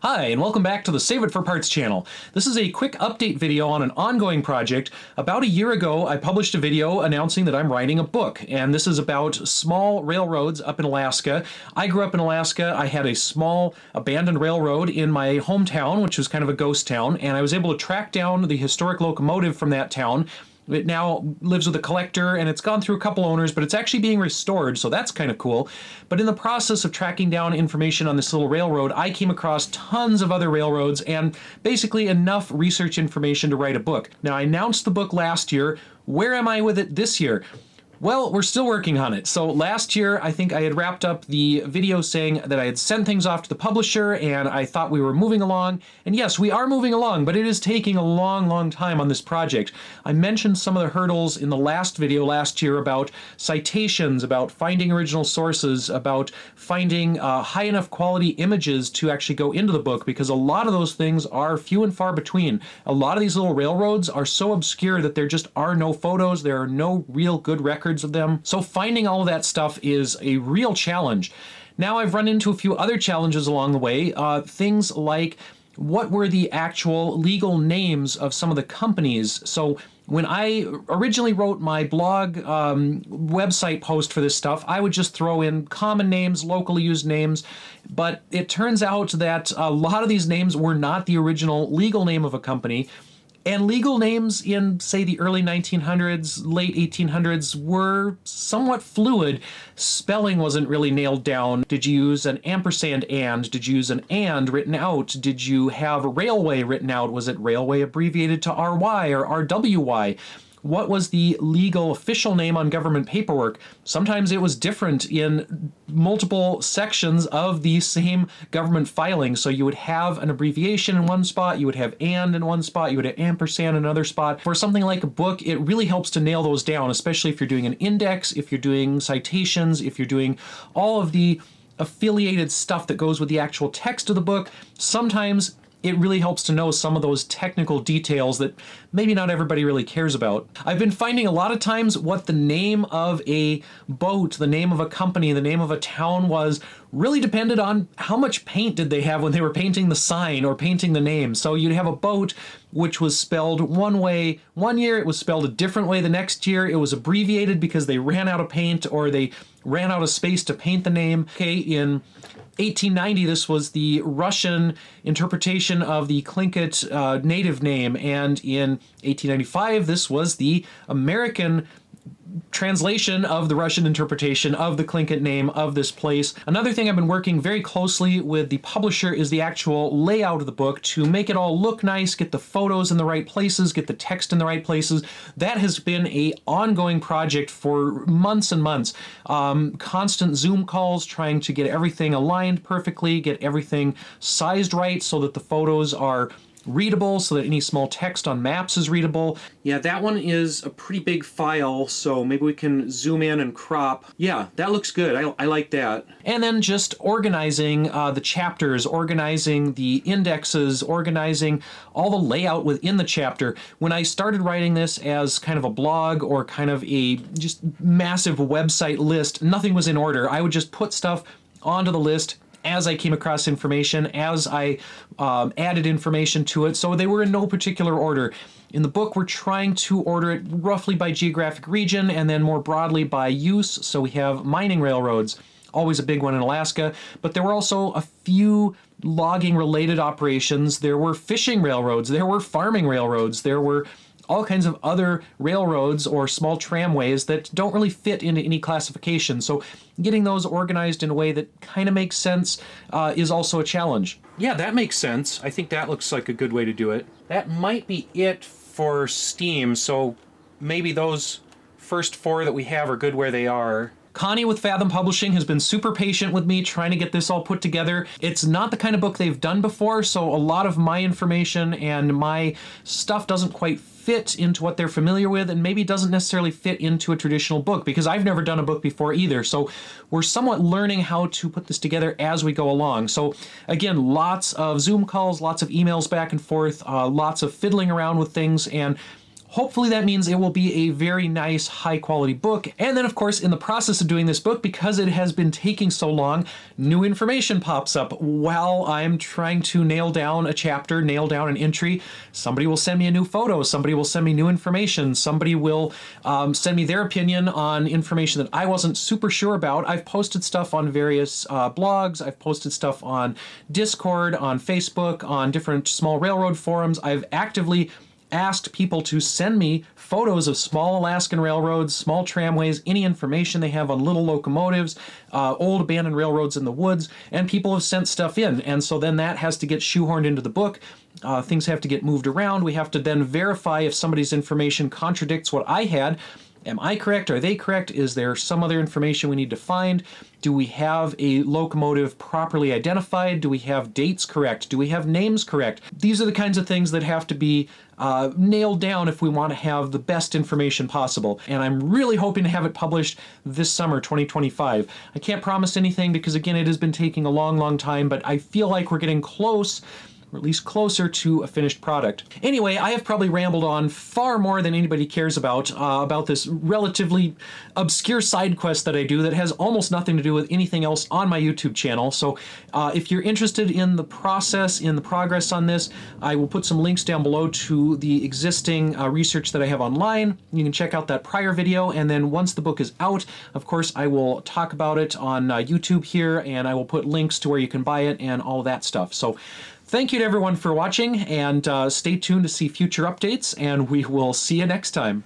Hi, and welcome back to the Save It for Parts channel. This is a quick update video on an ongoing project. About a year ago, I published a video announcing that I'm writing a book, and this is about small railroads up in Alaska. I grew up in Alaska. I had a small abandoned railroad in my hometown, which was kind of a ghost town, and I was able to track down the historic locomotive from that town. It now lives with a collector, and it's gone through a couple owners, but it's actually being restored, so that's kind of cool. But in the process of tracking down information on this little railroad, I came across tons of other railroads and basically enough research information to write a book. Now, I announced the book last year. Where am I with it this year? Well, we're still working on it. So last year, I think I had wrapped up the video saying that I had sent things off to the publisher and I thought we were moving along. And yes, we are moving along, but it is taking a long time on this project. I mentioned some of the hurdles in the last video last year about citations, about finding original sources, about finding high enough quality images to actually go into the book, because a lot of those things are few and far between. A lot of these little railroads are so obscure that there just are no photos, there are no real good records of them. So finding all of that stuff is a real challenge. Now I've run into a few other challenges along the way, things like what were the actual legal names of some of the companies. So when I originally wrote my blog website post for this stuff, I would just throw in common names, locally used names, but it turns out that a lot of these names were not the original legal name of a company. And legal names in, say, the early 1900s, late 1800s were somewhat fluid. Spelling wasn't really nailed down. Did you use an ampersand and? Did you use an and written out? Did you have railway written out? Was it railway abbreviated to RY or RWY? What was the legal official name on government paperwork? Sometimes it was different in multiple sections of the same government filing. So you would have an abbreviation in one spot, you would have and in one spot, you would have ampersand in another spot. For something like a book, it really helps to nail those down, especially if you're doing an index, if you're doing citations, if you're doing all of the affiliated stuff that goes with the actual text of the book. Sometimes it really helps to know some of those technical details that maybe not everybody really cares about. I've been finding a lot of times what the name of a boat, the name of a company, the name of a town was really depended on how much paint did they have when they were painting the sign or painting the name. So you'd have a boat which was spelled one way one year, it was spelled a different way the next year, it was abbreviated because they ran out of paint or they ran out of space to paint the name. Okay, in 1890, this was the Russian interpretation of the Tlingit native name, and in 1895, this was the American translation of the Russian interpretation of the Tlingit name of this place. Another thing I've been working very closely with the publisher is the actual layout of the book to make it all look nice, get the photos in the right places, get the text in the right places. That has been an ongoing project for months and months. Constant Zoom calls, trying to get everything aligned perfectly, get everything sized right so that the photos are readable, so that any small text on maps is readable. Yeah, that one is a pretty big file, so maybe we can zoom in and crop. Yeah, that looks good. I like that. And then just organizing the chapters, organizing the indexes, organizing all the layout within the chapter. When I started writing this as kind of a blog or kind of a just massive website list, nothing was in order. I would just put stuff onto the list as I came across information, as I added information to it, so they were in no particular order. In the book, we're trying to order it roughly by geographic region and then more broadly by use, so we have mining railroads, always a big one in Alaska, but there were also a few logging-related operations. There were fishing railroads, there were farming railroads, there were all kinds of other railroads or small tramways that don't really fit into any classification. So getting those organized in a way that kind of makes sense is also a challenge. Yeah, that makes sense. I think that looks like a good way to do it. That might be it for Steam, so maybe those first four that we have are good where they are. Connie with Fathom Publishing has been super patient with me trying to get this all put together. It's not the kind of book they've done before, so a lot of my information and my stuff doesn't quite fit into what they're familiar with, and maybe doesn't necessarily fit into a traditional book, because I've never done a book before either. So we're somewhat learning how to put this together as we go along. So again, lots of Zoom calls, lots of emails back and forth, lots of fiddling around with things, and Hopefully that means it will be a very nice, high quality book. And then of course, in the process of doing this book, because it has been taking so long, new information pops up while I'm trying to nail down a chapter, nail down an entry. Somebody will send me a new photo. Somebody will send me new information. Somebody will send me their opinion on information that I wasn't super sure about. I've posted stuff on various blogs. I've posted stuff on Discord, on Facebook, on different small railroad forums. I've actively asked people to send me photos of small Alaskan railroads, small tramways, any information they have on little locomotives, old abandoned railroads in the woods, and people have sent stuff in. And so then that has to get shoehorned into the book. Things have to get moved around. We have to then verify if somebody's information contradicts what I had. Am I correct? Are they correct? Is there some other information we need to find? Do we have a locomotive properly identified? Do we have dates correct? Do we have names correct? These are the kinds of things that have to be nailed down if we want to have the best information possible. And I'm really hoping to have it published this summer, 2025. I can't promise anything because, again, it has been taking a long, long time, but I feel like we're getting close, or at least closer to a finished product. Anyway, I have probably rambled on far more than anybody cares about this relatively obscure side quest that I do that has almost nothing to do with anything else on my YouTube channel. So if you're interested in the process, in the progress on this, I will put some links down below to the existing research that I have online. You can check out that prior video, and then once the book is out, of course, I will talk about it on YouTube here, and I will put links to where you can buy it and all that stuff. So thank you to everyone for watching, and stay tuned to see future updates, and we will see you next time.